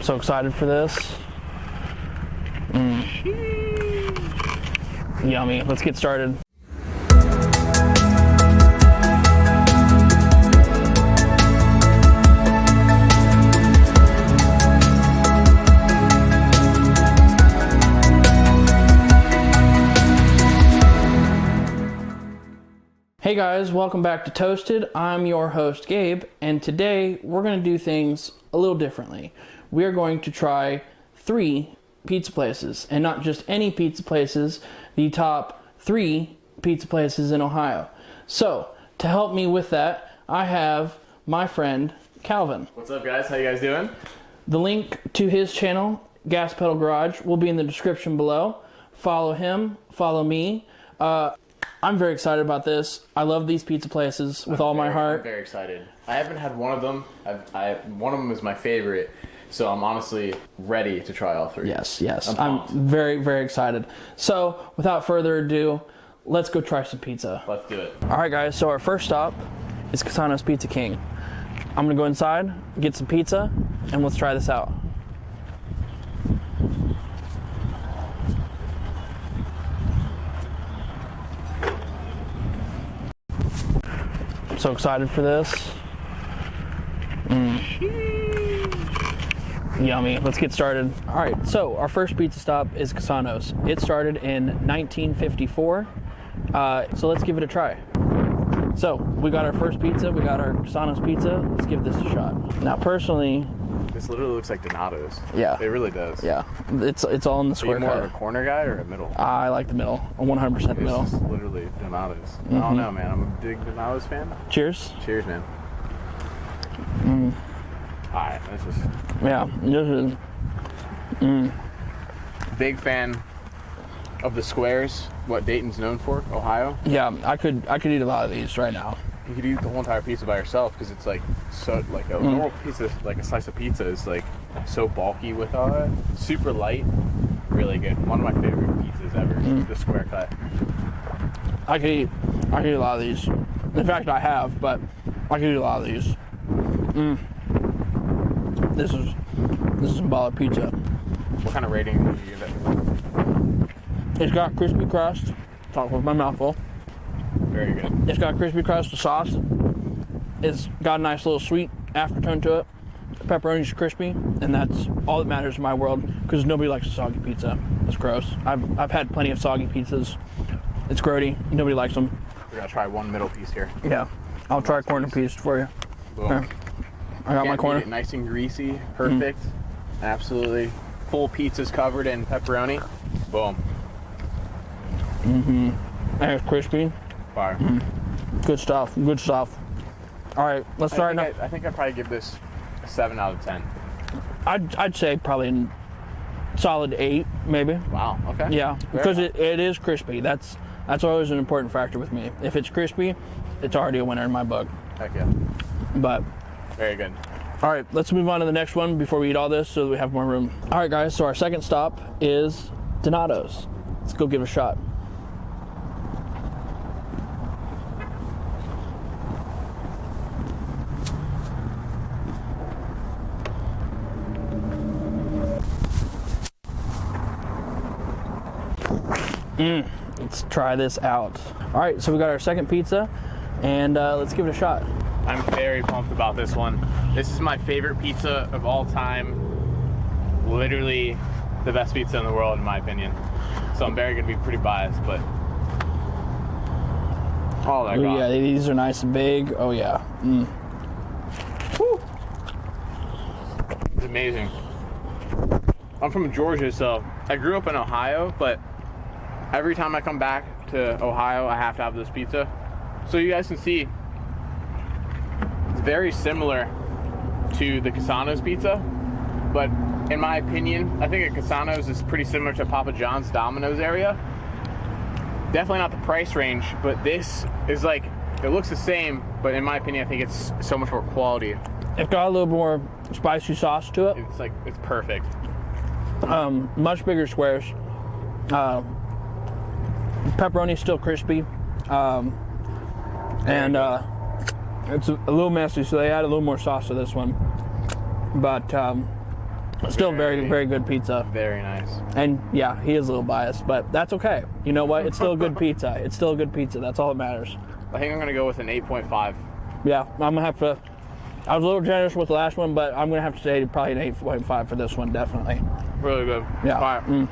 I'm so excited for this. Yummy. Let's get started. Hey guys, welcome back to Toasted. I'm your host Gabe, and today we're going to do things a little differently. We are going to try 3 pizza places, and not just any pizza places, the top 3 pizza places in Ohio. So, to help me with that, I have my friend Calvin. What's up guys, how you guys doing? The link to his channel, Gas Pedal Garage, will be in the description below. Follow him, follow me. I'm very excited about this. I love these pizza places with all my heart. I'm very excited. I haven't had one of them. One of them is my favorite, so I'm honestly ready to try all 3. Yes. I'm very, very excited. So, without further ado, let's go try some pizza. Let's do it. All right, guys. So our first stop is Casanos Pizza King. I'm gonna go inside, get some pizza, and let's try this out. So excited for this. Yummy. Let's get started. All right, so our first pizza stop is Casanos. It started in 1954, so let's give it a try. So we got our first pizza, we got our Casanos pizza. Let's give this a shot. Now personally, this literally looks like Donato's. Yeah. It really does. Yeah, it's all in the square cut. Are you more cut. of a corner guy or a middle? I like the middle, 100% the middle. This is literally Donato's. I don't know, man. I'm a big Donato's fan. Cheers. Cheers, man. Alright, this is... Yeah, this is... Big fan of the squares, what Dayton's known for, Ohio. Yeah, I could eat a lot of these right now. You could eat the whole entire pizza by yourself because it's like so like a normal pizza, like a slice of pizza is like so bulky with all that. Super light, really good. One of my favorite pizzas ever. The square cut. I could eat a lot of these. In fact, I have, but I could eat a lot of these. This is some baller pizza. What kind of rating would you give it? It's got crispy crust. Talk with my mouth full. Very good. It's got crispy crust. The sauce. It's got a nice little sweet aftertone to it. The pepperoni's crispy, and that's all that matters in my world. Because nobody likes a soggy pizza. It's gross. I've had plenty of soggy pizzas. It's grody. Nobody likes them. We're gonna try one middle piece here. Yeah, I'll try a corner piece for you. Boom. Okay. I got my corner. Nice and greasy. Perfect. Absolutely. Full pizza's covered in pepperoni. Boom. And it's crispy. Fire. Good stuff. Good stuff. All right, let's start now. I think I'd probably give this a 7 out of 10. I'd say probably solid 8, maybe. Wow. Okay. Yeah, because it is crispy. That's always an important factor with me. If it's crispy, it's already a winner in my book. Heck yeah. But very good. All right, let's move on to the next one before we eat all this so that we have more room. All right, guys. So our second stop is Donato's. Let's go give it a shot. Let's try this out. All right, so we got our second pizza, and let's give it a shot. I'm very pumped about this one. This is my favorite pizza of all time. Literally the best pizza in the world, in my opinion. So I'm very gonna be pretty biased, but oh my god. Yeah, these are nice and big. Oh yeah. Woo. It's amazing. I'm from Georgia, so I grew up in Ohio, but every time I come back to Ohio, I have to have this pizza. So you guys can see, it's very similar to the Casanos pizza, but in my opinion, I think a Casanos is pretty similar to Papa John's Domino's area. Definitely not the price range, but this is like, it looks the same, but in my opinion, I think it's so much more quality. It's got a little more spicy sauce to it. It's like, it's perfect. Much bigger squares. Pepperoni's still crispy, and it's a little messy, so they add a little more sauce to this one. But Still very, very good pizza. Very nice. And yeah, he is a little biased, but that's okay. You know what? It's still a good pizza. It's still a good pizza. That's all that matters. I think I'm going to go with an 8.5. Yeah, I'm going to have to... I was a little generous with the last one, but I'm going to have to say probably an 8.5 for this one, definitely. Really good. Yeah. All right.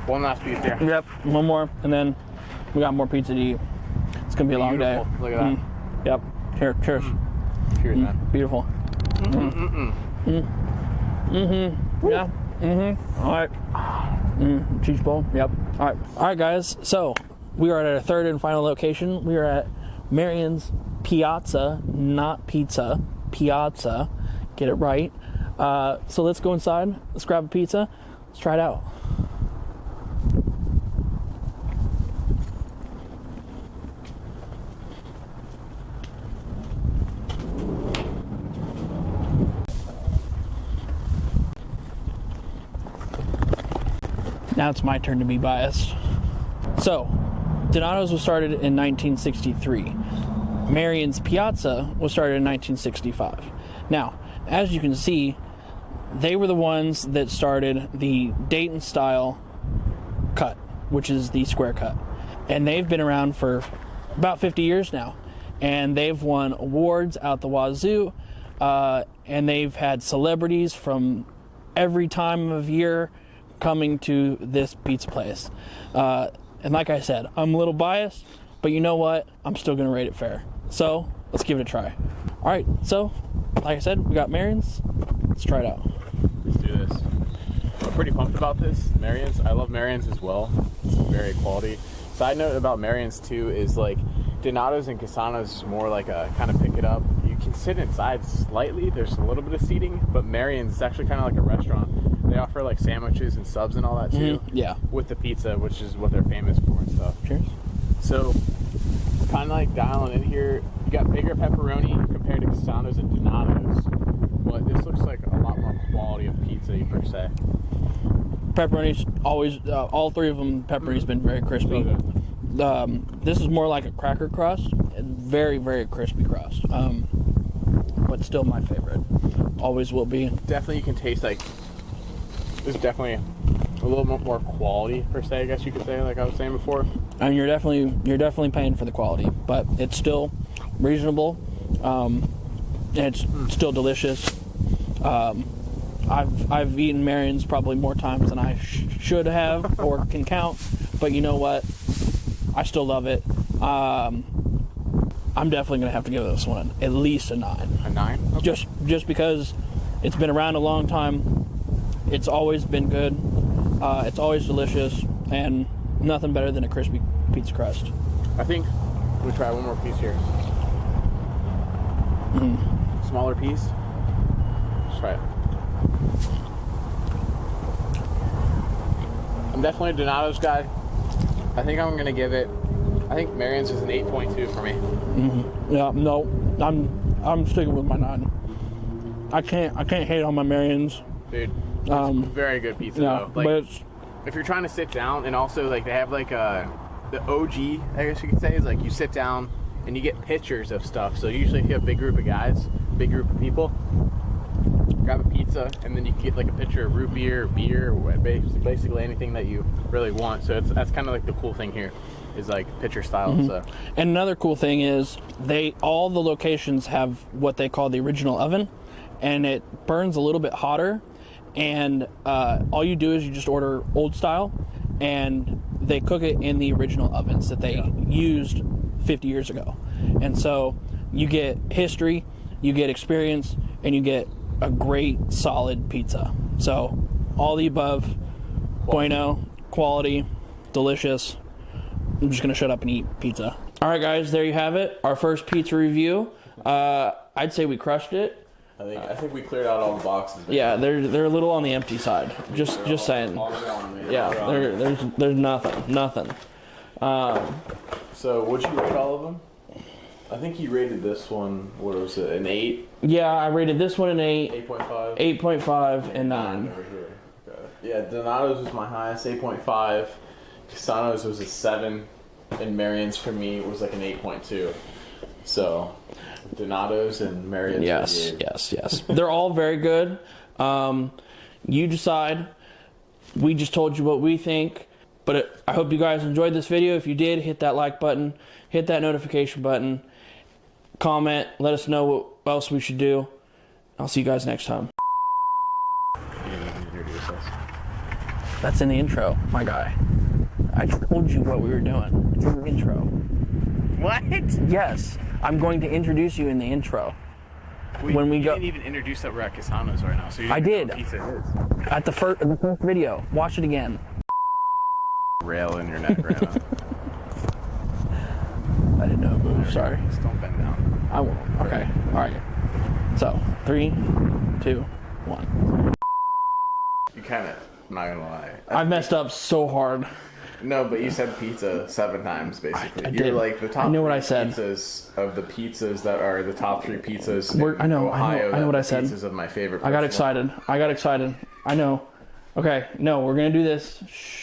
One last piece here. Yep, one more, and then we got more pizza to eat. It's going to be a long day. Look at that. Yep. Here, cheers. Cheers, man. Beautiful. Yeah. All right. Cheese bowl. Yep. All right, guys. So we are at our third and final location. We are at Marions Piazza, not pizza. Piazza. Get it right. So let's go inside. Let's grab a pizza. Let's try it out. Now it's my turn to be biased. So, Donato's was started in 1963. Marions Piazza was started in 1965. Now, as you can see, they were the ones that started the Dayton style cut, which is the square cut. And they've been around for about 50 years now. And they've won awards out the wazoo. And they've had celebrities from every time of year coming to this pizza place. And like I said, I'm a little biased, but you know what? I'm still going to rate it fair. So let's give it a try. All right, so like I said, we got Marions. Let's try it out. Let's do this. I'm pretty pumped about this. Marions, I love Marions as well. It's very quality. Side note about Marions too is like Donato's and Casanos is more like a kind of pick it up. You can sit inside slightly. There's a little bit of seating, but Marions is actually kind of like a restaurant. They offer like sandwiches and subs and all that too. Yeah. With the pizza, which is what they're famous for and stuff. Cheers. So, kind of like dialing in here, you got bigger pepperoni compared to Casanos and Donato's, but this looks like a lot more quality of pizza per se. Pepperoni's always, all three of them, pepperoni's been very crispy. This is more like a cracker crust, very, very crispy crust, but still my favorite. Always will be. Definitely you can taste like, there's definitely a little bit more quality per se, I guess you could say, like I was saying before. And you're definitely paying for the quality, but it's still reasonable. And it's still delicious. I've eaten Marions probably more times than I should have or can count, but you know what? I still love it. I'm definitely gonna have to give this one at least a 9. A 9? Okay. Just because it's been around a long time. It's always been good. It's always delicious, and nothing better than a crispy pizza crust. I think we'll try one more piece here. Smaller piece. Let's try it. I'm definitely a Donato's guy. I think I'm gonna give it. I think Marions is an 8.2 for me. Yeah, no, I'm sticking with my 9. I can't hate on my Marions. Dude, it's very good pizza though. Like, but it's, if you're trying to sit down, and also like they have like the OG, I guess you could say, is like you sit down and you get pictures of stuff. So usually if you have a big group of guys, big group of people, grab a pizza and then you can get like a picture of root beer, beer, basically anything that you really want. So that's kind of like the cool thing here, is like picture style. So. And another cool thing is all the locations have what they call the original oven, and it burns a little bit hotter. And all you do is you just order old style, and they cook it in the original ovens that they used 50 years ago. And so you get history, you get experience, and you get a great solid pizza. So all the above, bueno, quality, delicious. I'm just gonna shut up and eat pizza. All right, guys, there you have it. Our first pizza review. I'd say we crushed it. I think we cleared out all the boxes. Yeah, they're a little on the empty side. Just saying. Yeah, there's nothing. So what'd you rate all of them? I think you rated this one. What was it? An 8? Yeah, I rated this one an 8. 8.5. 8.5 and 9. Okay. Yeah, Donato's was my highest, 8.5. Casanos was a 7, and Marions for me was like an 8.2. So, Donato's and Marions. Yes. They're all very good. You decide. We just told you what we think. But I hope you guys enjoyed this video. If you did, hit that like button. Hit that notification button. Comment. Let us know what else we should do. I'll see you guys next time. That's in the intro, my guy. I told you what we were doing. It's in the intro. What? Yes. I'm going to introduce you in the intro. When we go, didn't even introduce that we're at Casanos right now. So you I did. Know what pizza is. At the first video. Watch it again. Rail in your neck right now. I didn't know it moved. Sorry. Just don't bend down. I won't. Okay. All right. So 3, 2, 1. You kind of. I'm not gonna lie. I've messed up so hard. No, but you said pizza 7 times, basically. I You're did. like the top I know what 3 I said. pizzas of the pizzas that are the top 3 pizzas I know what I said. Pizzas of my favorite. I got excited. I know. Okay. No, we're going to do this. Shh.